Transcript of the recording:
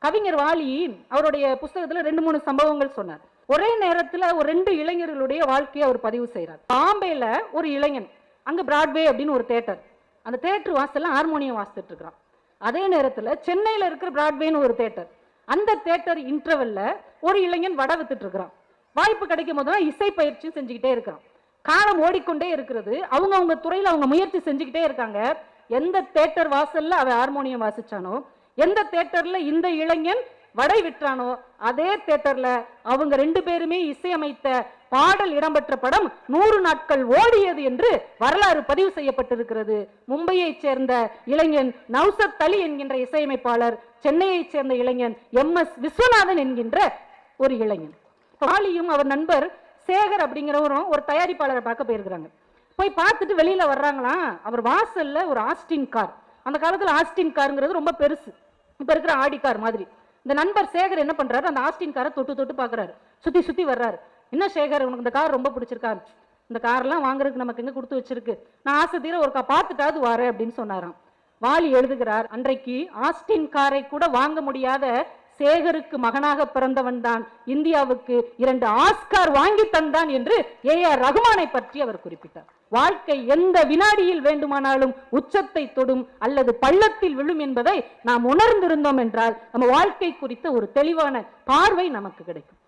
கவிஞர் வாலி அவருடைய புஸ்தகத்துல 2-3 சம்பவங்கள் சொன்னார். ஒரே நேரத்துல ஒரு 2 இளைஞர்களுடைய வாழ்க்கையை அவர் பதிவு செய்யறார். பாம்பேல ஒரு இளைஞன், அங்க பிராட்வே அப்படின்னு ஒரு தியேட்டர், அந்த தியேட்டர் வாசல்ல ஹார்மோனியம் வாசித்துட்டு இருக்கிறான். அதே நேரத்துல சென்னையில இருக்கிற பிராட்வேன்னு ஒரு தியேட்டர், அந்த தியேட்டர் இன்டர்வெல்ல ஒரு இளைஞன் வடை வித்துட்டு இருக்கிறான். வாய்ப்பு கிடைக்கும் போதுதான் இசை பயிற்சி செஞ்சுக்கிட்டே இருக்கிறான். காலம் ஓடிக்கொண்டே இருக்கிறது. அவங்க துறையில அவங்க முயற்சி செஞ்சுக்கிட்டே இருக்காங்க. எந்த தியேட்டர் வாசல்ல அவன் ஹார்மோனியம் வாசிச்சானோ, எந்த தியேட்டர்ல இந்த இளைஞன் வடை விற்றானோ, அதே தியேட்டர்ல அவங்க 2 பேருமே இசையமைத்த பாடல் இடம்பெற்ற படம் 100 நாட்கள் ஓடியது என்று வரலாறு பதிவு செய்யப்பட்டிருக்கிறது. மும்பையை சேர்ந்த இளைஞன் நௌசத் அலி என்கின்ற இசையமைப்பாளர், சென்னையை சேர்ந்த இளைஞன் MS விஸ்வநாதன் என்கின்ற ஒரு இளைஞன். வாலியும் அவர் நண்பர் சேகர் அப்படிங்கிறவரும் ஒரு தயாரிப்பாளரை பார்க்க போயிருக்கிறாங்க. போய் பார்த்துட்டு வெளியில வர்றாங்களாம். அவர் வாசல்ல ஒரு ஆஸ்டின் கார், அந்த காலத்துல ஆஸ்டின் காருங்கிறது ரொம்ப பெருசு, இப்ப இருக்கிற ஆடி கார் மாதிரி. இந்த நண்பர் சேகர் என்ன பண்றாரு, அந்த ஆஸ்டின் காரை தொட்டு பாக்குறாரு, சுத்தி சுத்தி வர்றாரு. என்ன சேகர், உனக்கு இந்த கார் ரொம்ப பிடிச்சிருக்கா? இந்த கார்லாம் வாங்குறதுக்கு நமக்கு எங்க கொடுத்து வச்சிருக்கு, நான் ஆசை தீர ஒரு பார்த்துட்டாவது வாரேன் அப்படின்னு சொன்னாராம். வாலி எழுதுகிறார், அன்றைக்கு ஆஸ்டின் காரை கூட வாங்க முடியாத சேகருக்கு மகனாக பிறந்தவன் தான் இந்தியாவுக்கு 2 ஆஸ்கார் வாங்கி தந்தான் என்று AR ரகுமானை பற்றி அவர் குறிப்பிட்டார். வாழ்க்கை எந்த வினாடியில் வேண்டுமானாலும் உச்சத்தை தொடும் அல்லது பள்ளத்தில் விழும் என்பதை நாம் உணர்ந்திருந்தோம் என்றால் நம்ம வாழ்க்கை குறித்த ஒரு தெளிவான பார்வை நமக்கு கிடைக்கும்.